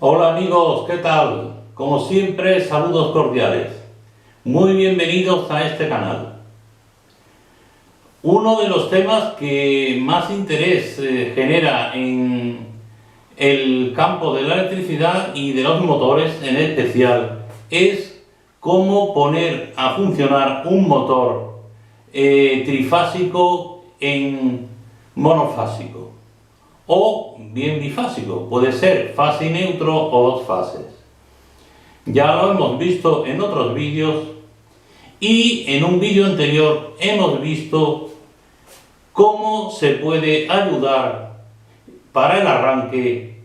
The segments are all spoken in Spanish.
Hola amigos, ¿qué tal? Como siempre, saludos cordiales. Muy bienvenidos a este canal. Uno de los temas que más interés genera en el campo de la electricidad y de los motores en especial es cómo poner a funcionar un motor trifásico en monofásico o bien bifásico, puede ser fase y neutro o dos fases. Ya lo hemos visto en otros vídeos y en un vídeo anterior hemos visto cómo se puede ayudar para el arranque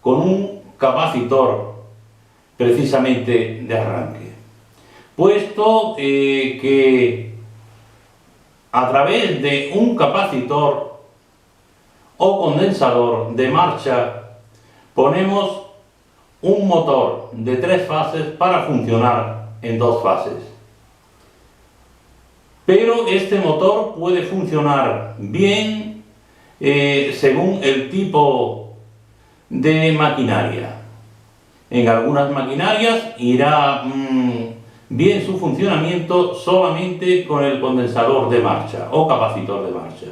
con un capacitor precisamente de arranque. Puesto que a través de un capacitor o condensador de marcha ponemos un motor de 3 fases para funcionar en 2 fases. Pero este motor puede funcionar bien según el tipo de maquinaria. En algunas maquinarias irá bien su funcionamiento solamente con el condensador de marcha o capacitor de marcha.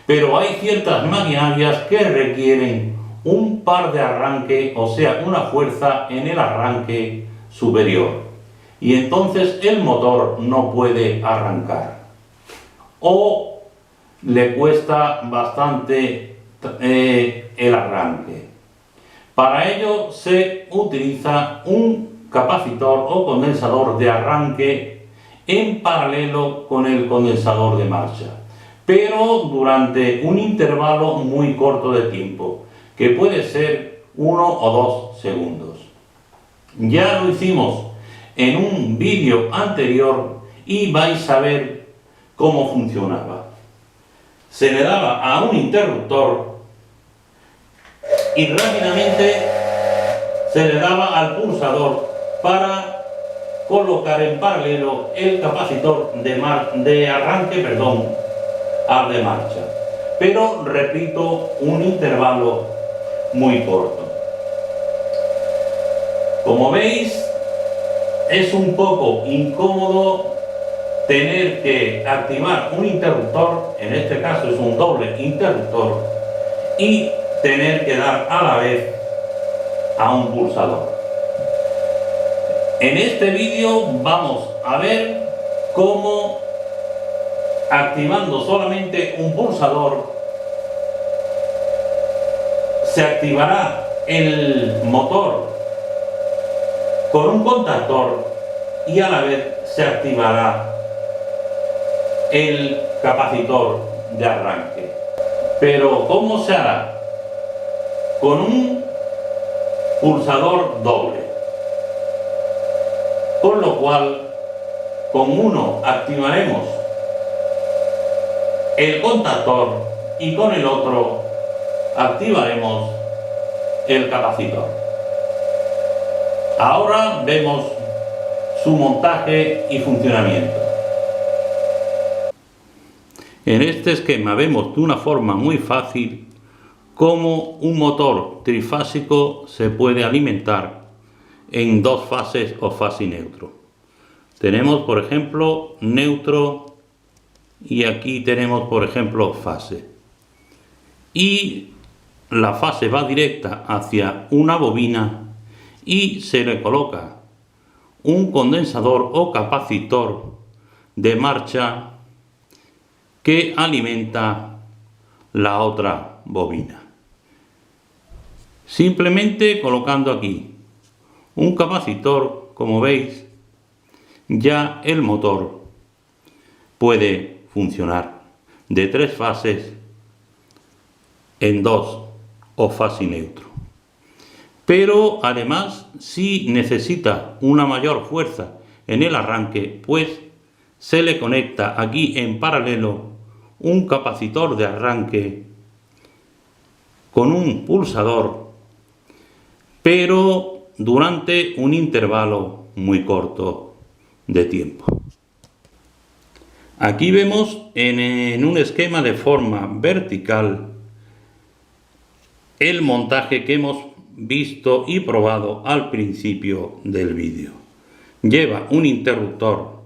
Pero hay ciertas maquinarias que requieren un par de arranque, o sea, una fuerza en el arranque superior. Y entonces el motor no puede arrancar. O le cuesta bastante el arranque. Para ello se utiliza un capacitor o condensador de arranque en paralelo con el condensador de marcha, pero durante un intervalo muy corto de tiempo, que puede ser 1 o 2 segundos. Ya lo hicimos en un vídeo anterior y vais a ver cómo funcionaba. Se le daba a un interruptor y rápidamente se le daba al pulsador para colocar en paralelo el capacitor de arranque al de marcha. Pero repito, un intervalo muy corto. Como veis, es un poco incómodo tener que activar un interruptor, en este caso es un doble interruptor, y tener que dar a la vez a un pulsador. En este vídeo vamos a ver cómo, activando solamente un pulsador, se activará el motor con un contactor y a la vez se activará el capacitor de arranque. Pero ¿cómo se hará? Con un pulsador doble, con lo cual con uno activaremos el contactor y con el otro activaremos el capacitor. Ahora vemos su montaje y funcionamiento. En este esquema vemos de una forma muy fácil cómo un motor trifásico se puede alimentar en 2 fases o fase y neutro. Tenemos por ejemplo neutro y aquí tenemos por ejemplo fase. Y la fase va directa hacia una bobina y se le coloca un condensador o capacitor de marcha que alimenta la otra bobina. Simplemente colocando aquí un capacitor, como veis, ya el motor puede funcionar de 3 fases en 2 o fase y neutro. Pero además, si necesita una mayor fuerza en el arranque, pues se le conecta aquí en paralelo un capacitor de arranque con un pulsador, pero durante un intervalo muy corto de tiempo. Aquí vemos en un esquema de forma vertical el montaje que hemos visto y probado al principio del vídeo. Lleva un interruptor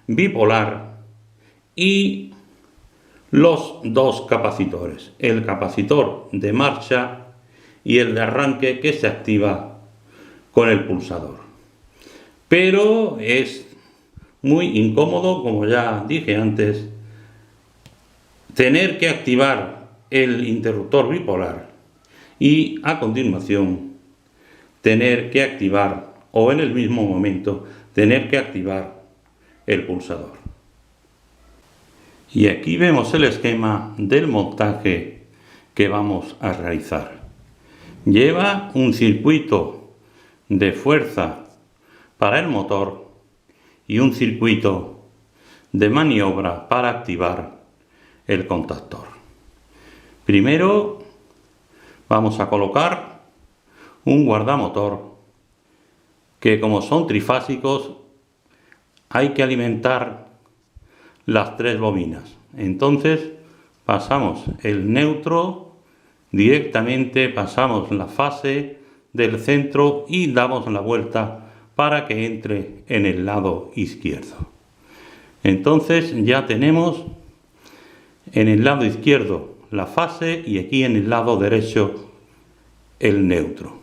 bipolar y los dos capacitores, el capacitor de marcha y el de arranque, que se activa con el pulsador. Pero es muy incómodo, como ya dije antes, tener que activar el interruptor bipolar y a continuación tener que activar, o en el mismo momento tener que activar el pulsador. Y aquí vemos el esquema del montaje que vamos a realizar. Lleva un circuito de fuerza para el motor y un circuito de maniobra para activar el contactor. Primero vamos a colocar un guardamotor que, como son trifásicos, hay que alimentar las tres bobinas. Entonces pasamos el neutro directamente, pasamos la fase del centro y damos la vuelta para que entre en el lado izquierdo. Entonces ya tenemos en el lado izquierdo la fase y aquí en el lado derecho el neutro,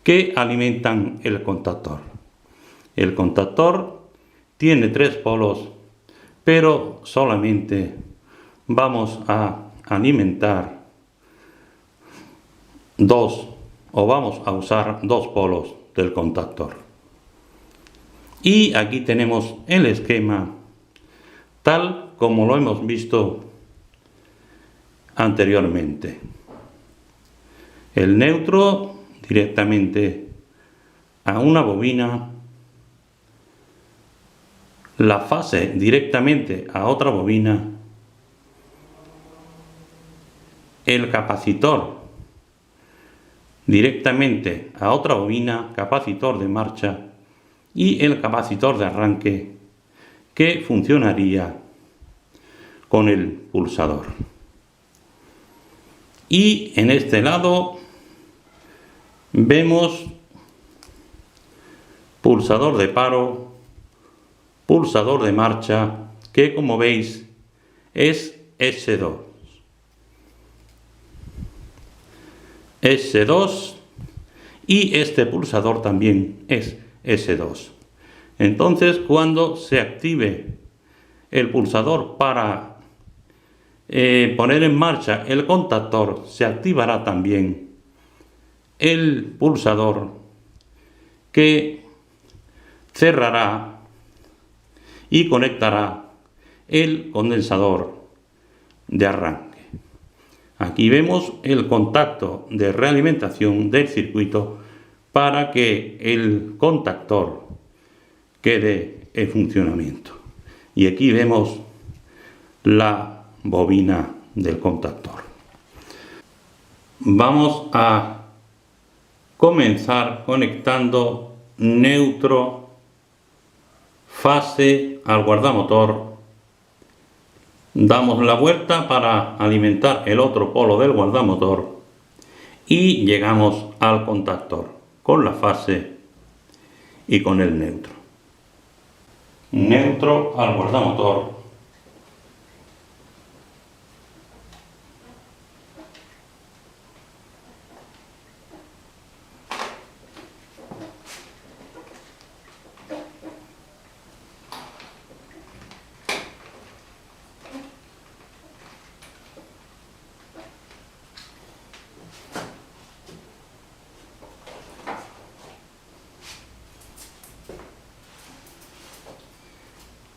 que alimentan el contactor. El contactor tiene tres polos, pero solamente vamos a alimentar dos, o vamos a usar dos polos del contactor. Y aquí tenemos el esquema tal como lo hemos visto anteriormente. El neutro directamente a una bobina, la fase directamente a otra bobina, el capacitor directamente a otra bobina, capacitor de marcha, y el capacitor de arranque, que funcionaría con el pulsador. Y en este lado vemos pulsador de paro, pulsador de marcha, que como veis es S2. S2, y este pulsador también es S2. Entonces, cuando se active el pulsador para poner en marcha el contactor, se activará también el pulsador que cerrará y conectará el condensador de arranque. Aquí vemos el contacto de realimentación del circuito para que el contactor quede en funcionamiento. Y aquí vemos la bobina del contactor. Vamos a comenzar conectando neutro, fase al guardamotor. Damos la vuelta para alimentar el otro polo del guardamotor y llegamos al contactor con la fase y con el neutro. Neutro al guardamotor.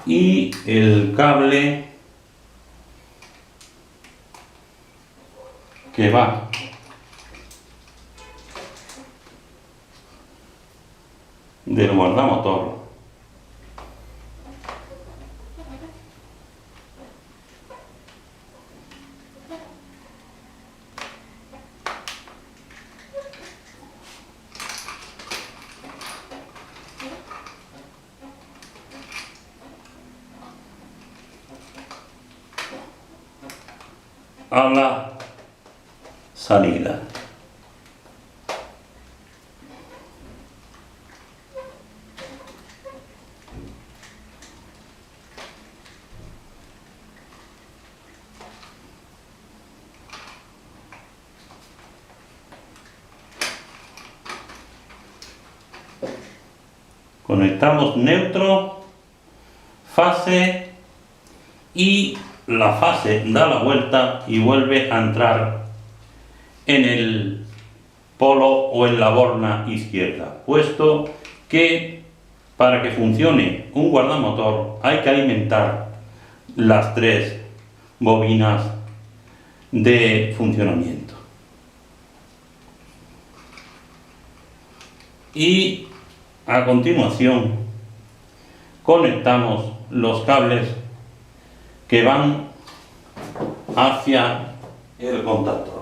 Y el cable que va del guardamotor a la salida. Conectamos neutro, fase, y la fase da la vuelta y vuelve a entrar en el polo o en la borna izquierda, puesto que para que funcione un guardamotor hay que alimentar las 3 bobinas de funcionamiento. Y a continuación conectamos los cables que van hacia el contactor.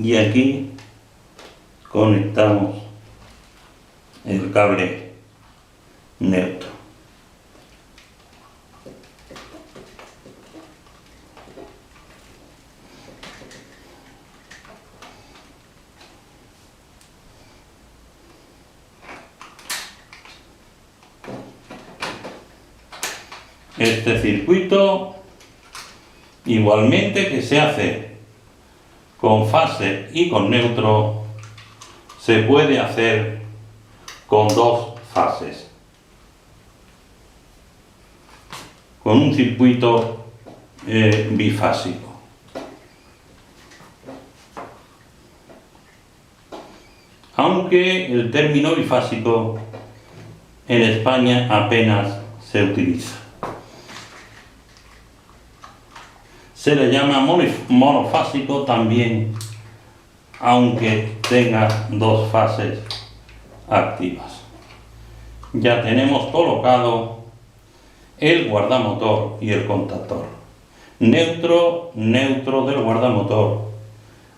Y aquí conectamos el cable neutro. Este circuito igualmente que se hace con fase y con neutro, se puede hacer con 2 fases, con un circuito bifásico. Aunque el término bifásico en España apenas se utiliza. Se le llama monofásico también, aunque tenga 2 fases activas. Ya tenemos colocado el guardamotor y el contactor. Neutro, neutro del guardamotor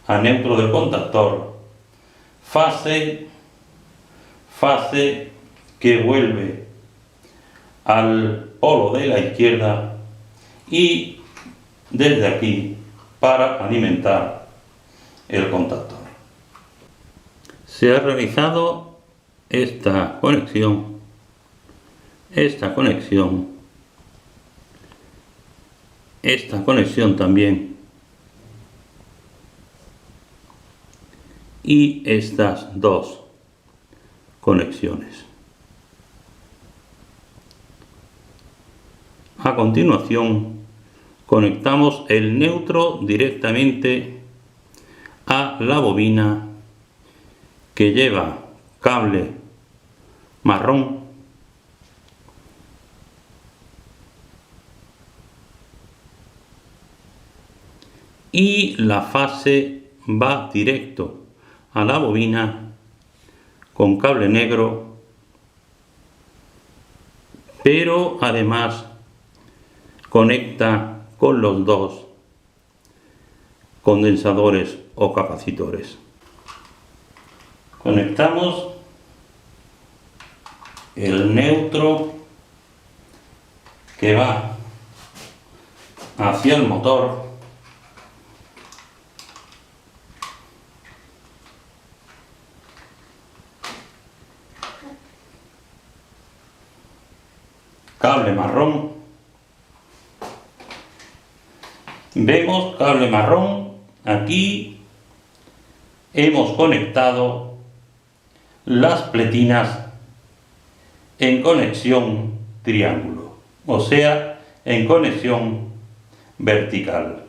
a neutro del contactor. Fase, fase que vuelve al polo de la izquierda y desde aquí para alimentar el contactor. Se ha realizado esta conexión también y estas 2 conexiones. A continuación conectamos el neutro directamente a la bobina que lleva cable marrón y la fase va directo a la bobina con cable negro, pero además conecta con los 2 condensadores o capacitores. Conectamos el neutro que va hacia el motor cable marrón. Vemos cable marrón. Aquí hemos conectado las pletinas en conexión triángulo, o sea, en conexión vertical.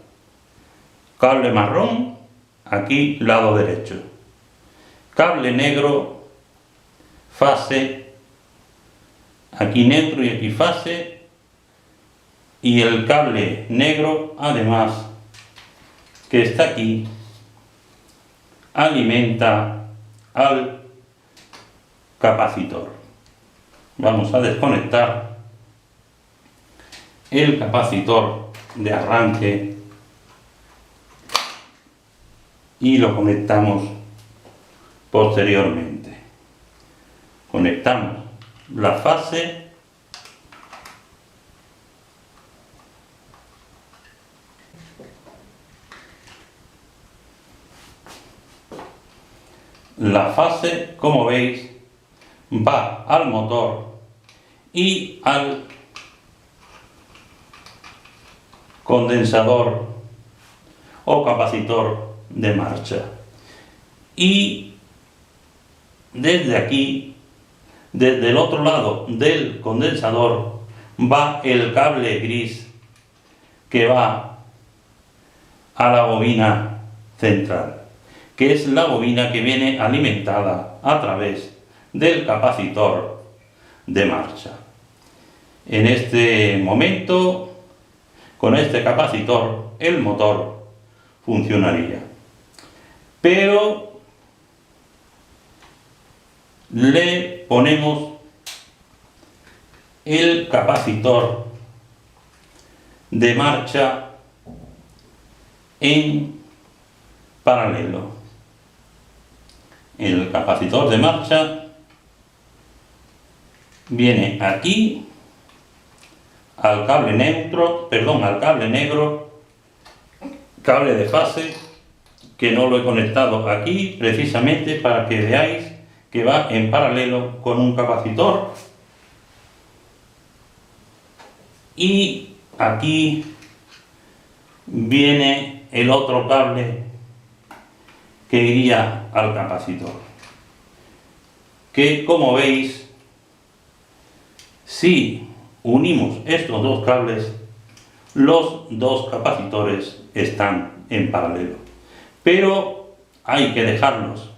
Cable marrón, aquí lado derecho. Cable negro, fase, aquí neutro y aquí fase, Y el cable negro, además, que está aquí, alimenta al capacitor. Vamos a desconectar el capacitor de arranque y lo conectamos posteriormente. Conectamos la fase como veis, va al motor y al condensador o capacitor de marcha. Y desde aquí, desde el otro lado del condensador, va el cable gris que va a la bobina central, que es la bobina que viene alimentada a través del capacitor de marcha. En este momento, con este capacitor, el motor funcionaría. Pero le ponemos el capacitor de marcha en paralelo. El capacitor de marcha viene aquí al cable negro, cable de fase, que no lo he conectado aquí precisamente para que veáis que va en paralelo con un capacitor. Y aquí viene el otro cable que iría al capacitor, que como veis, si unimos estos dos cables, los dos capacitores están en paralelo, pero hay que dejarlos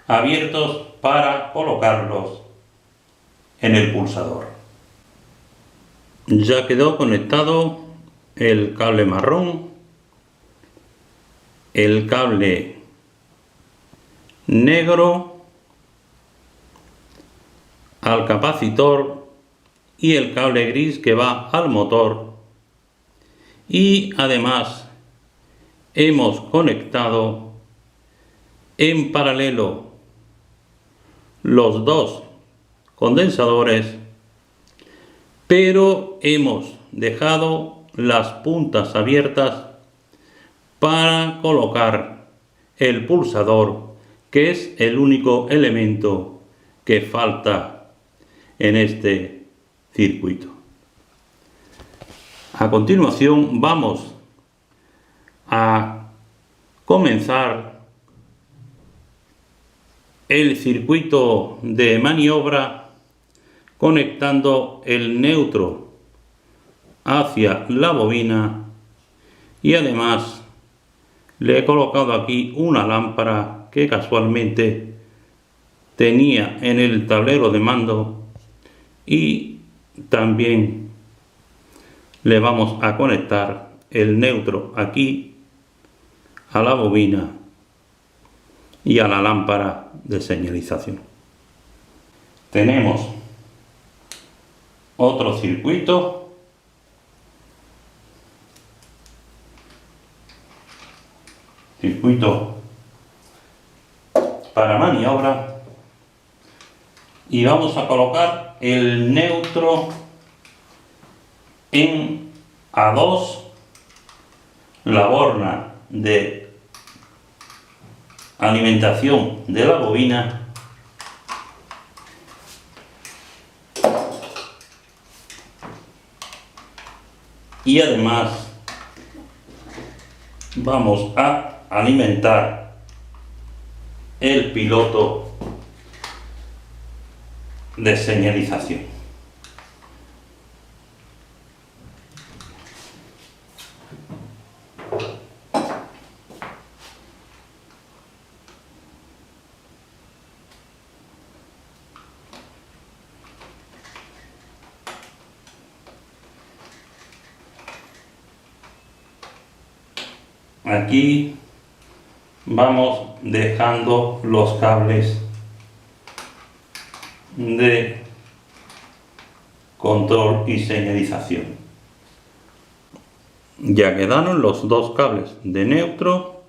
abiertos para colocarlos en el pulsador. Ya quedó conectado el cable marrón, el cable negro al capacitor y el cable gris que va al motor, y además hemos conectado en paralelo los dos condensadores, pero hemos dejado las puntas abiertas para colocar el pulsador, que es el único elemento que falta en este circuito. A continuación vamos a comenzar el circuito de maniobra conectando el neutro hacia la bobina, y además le he colocado aquí una lámpara que casualmente tenía en el tablero de mando, y también le vamos a conectar el neutro aquí a la bobina y a la lámpara de señalización. Tenemos otro circuito para maniobra, y vamos a colocar el neutro en A2, la borna de alimentación de la bobina, y además vamos a alimentar el piloto de señalización. aquí vamos dejando los cables de control y señalización. Ya quedaron los dos cables de neutro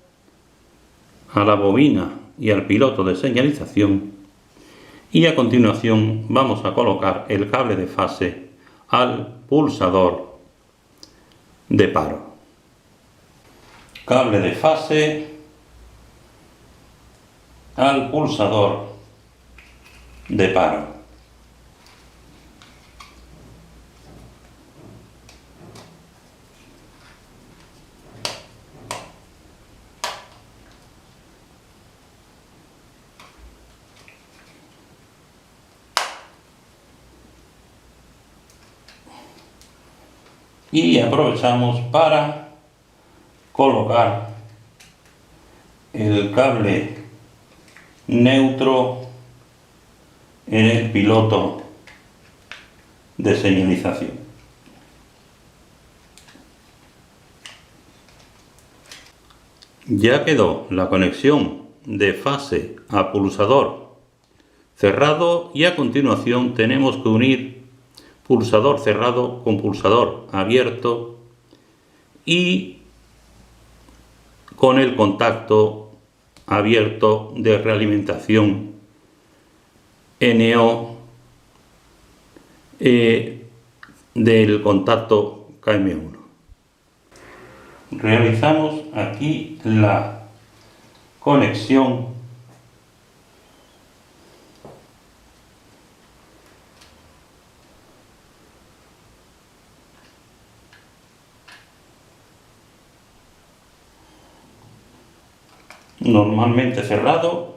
a la bobina y al piloto de señalización, y a continuación vamos a colocar el cable de fase al pulsador de paro. Cable de fase al pulsador de paro. Y aprovechamos para colocar el cable neutro en el piloto de señalización. Ya quedó la conexión de fase a pulsador cerrado, y a continuación tenemos que unir pulsador cerrado con pulsador abierto y con el contacto abierto de realimentación NO del contacto KM1. Realizamos aquí la conexión normalmente cerrado,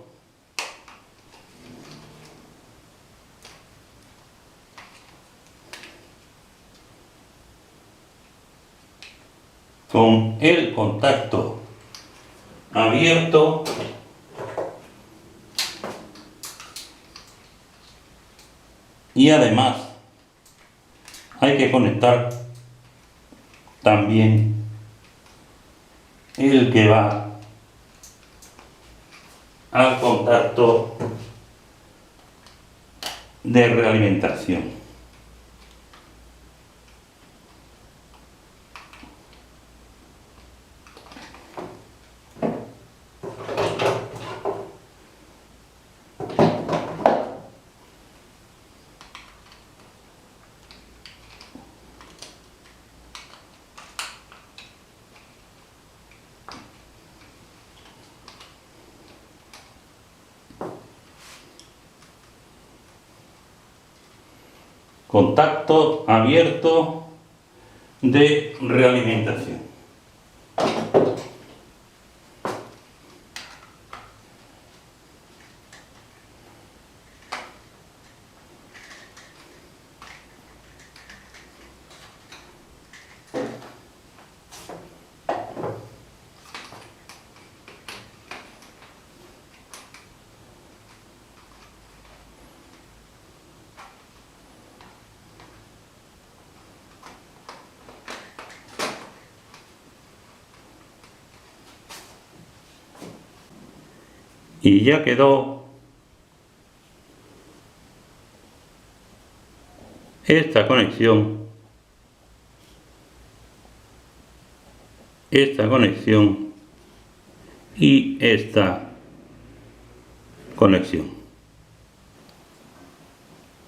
con el contacto abierto y además hay que conectar también el que va al contacto de realimentación. Contacto abierto de realimentación. Y ya quedó esta conexión, y esta conexión.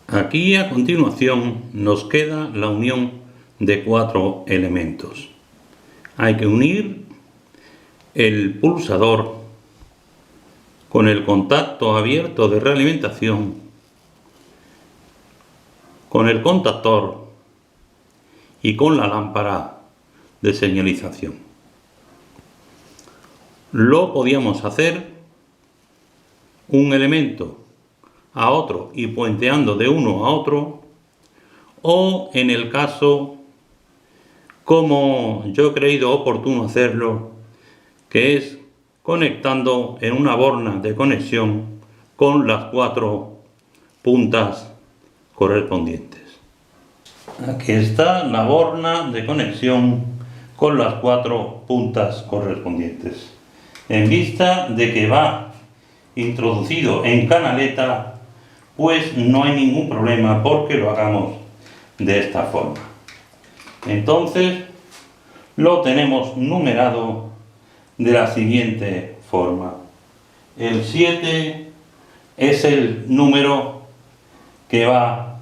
Aquí a continuación nos queda la unión de 4 elementos. Hay que unir el pulsador con el contacto abierto de realimentación, con el contactor y con la lámpara de señalización. Lo podíamos hacer un elemento a otro y puenteando de uno a otro, o en el caso, como yo he creído oportuno hacerlo, que es conectando en una borna de conexión con las 4 puntas correspondientes. Aquí está la borna de conexión con las 4 puntas correspondientes. En vista de que va introducido en canaleta, pues no hay ningún problema porque lo hagamos de esta forma. Entonces lo tenemos numerado de la siguiente forma. El 7 es el número que va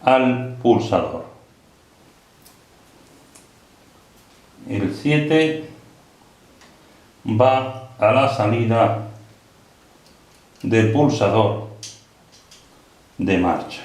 al pulsador. El 7 va a la salida del pulsador de marcha.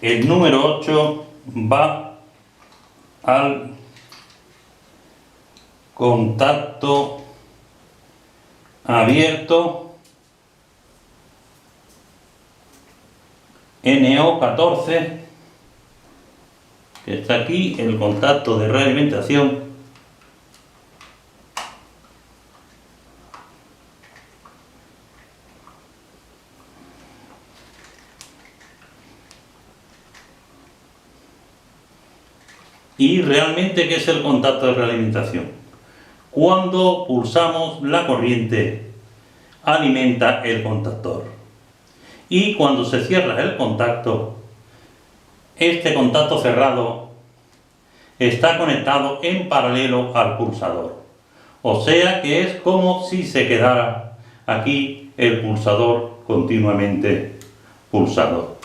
El número 8 va al contacto abierto NO14, que está aquí, el contacto de realimentación. Y realmente, ¿qué es el contacto de realimentación? Cuando pulsamos, la corriente alimenta el contactor. Y cuando se cierra el contacto, este contacto cerrado está conectado en paralelo al pulsador. O sea que es como si se quedara aquí el pulsador continuamente pulsado.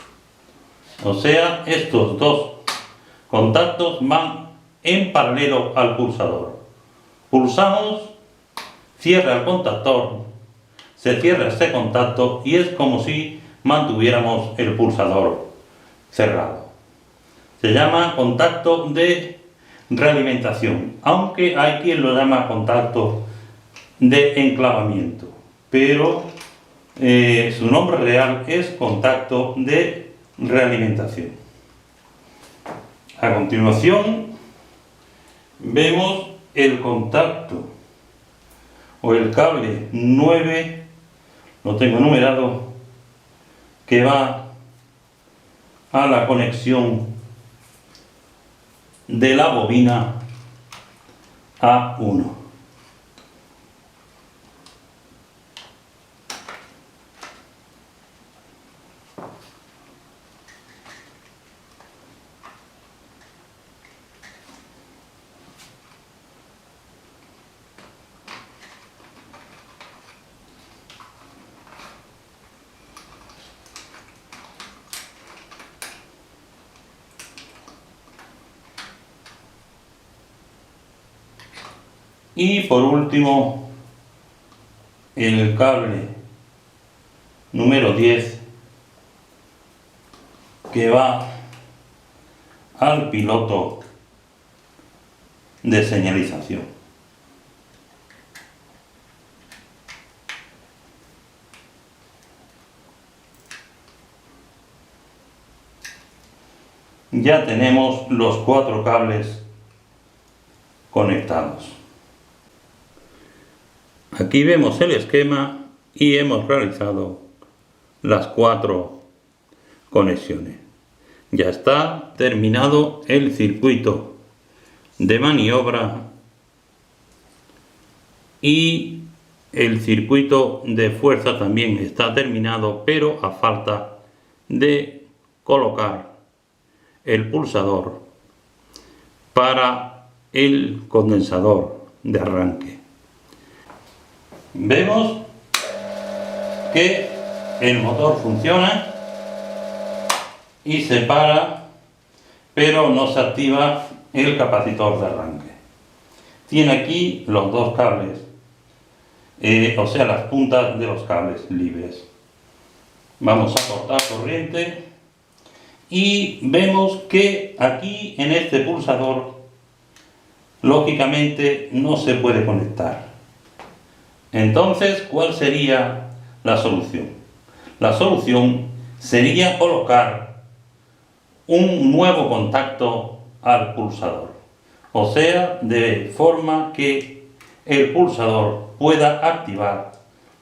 O sea, estos dos contactos van en paralelo al pulsador. Pulsamos, cierra el contactor, se cierra este contacto y es como si mantuviéramos el pulsador cerrado. Se llama contacto de realimentación, aunque hay quien lo llama contacto de enclavamiento, pero su nombre real es contacto de realimentación. A continuación vemos el contacto o el cable 9, lo tengo numerado, que va a la conexión de la bobina A1. Y por último, el cable número 10, que va al piloto de señalización. Ya tenemos los 4 cables conectados. Aquí vemos el esquema y hemos realizado las 4 conexiones. Ya está terminado el circuito de maniobra y el circuito de fuerza también está terminado, pero a falta de colocar el pulsador para el condensador de arranque. Vemos que el motor funciona y se para, pero no se activa el capacitor de arranque. Tiene aquí los 2 cables, o sea, las puntas de los cables libres. Vamos a cortar corriente y vemos que aquí en este pulsador lógicamente no se puede conectar. Entonces, ¿cuál sería la solución? La solución sería colocar un nuevo contacto al pulsador, o sea, de forma que el pulsador pueda activar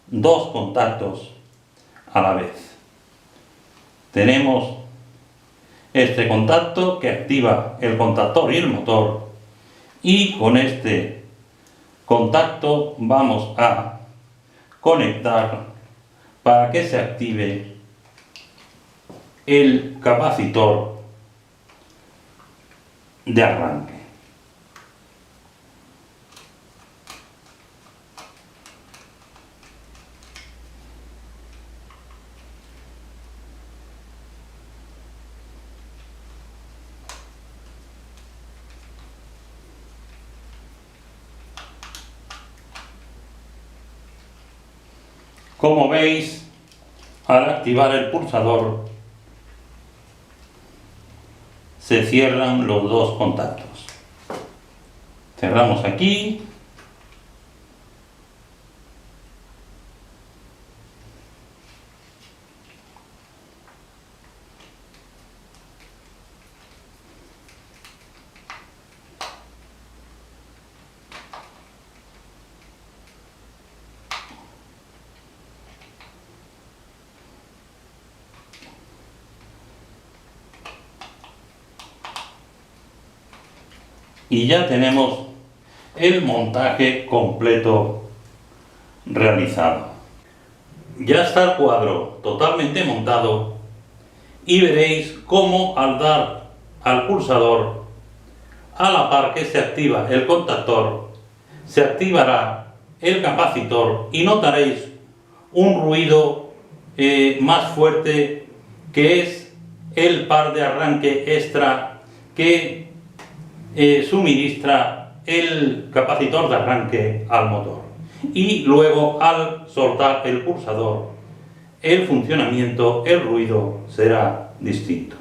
dos contactos a la vez. Tenemos este contacto que activa el contactor y el motor, y con este contacto vamos a conectar para que se active el capacitor de arranque. Como veis, al activar el pulsador se cierran los dos contactos. Cerramos aquí. Y ya tenemos el montaje completo realizado. Ya está el cuadro totalmente montado y veréis cómo al dar al pulsador, a la par que se activa el contactor, se activará el capacitor y notaréis un ruido más fuerte, que es el par de arranque extra que suministra el capacitor de arranque al motor. Y luego, al soltar el pulsador, el funcionamiento, el ruido será distinto.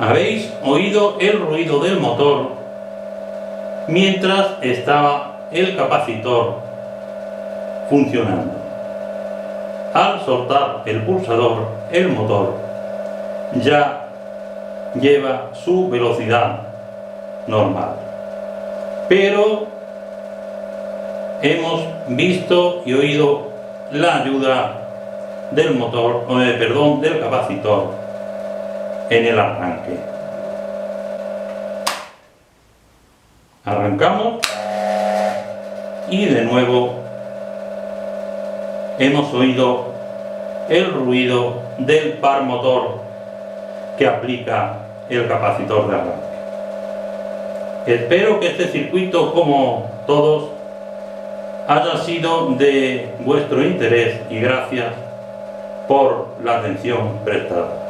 Habéis oído el ruido del motor mientras estaba el capacitor funcionando. Al soltar el pulsador, el motor ya lleva su velocidad normal. Pero hemos visto y oído la ayuda del motor, del capacitor en el arranque. Arrancamos y de nuevo hemos oído el ruido del par motor que aplica el capacitor de arranque. Espero que este circuito, como todos, haya sido de vuestro interés y gracias por la atención prestada.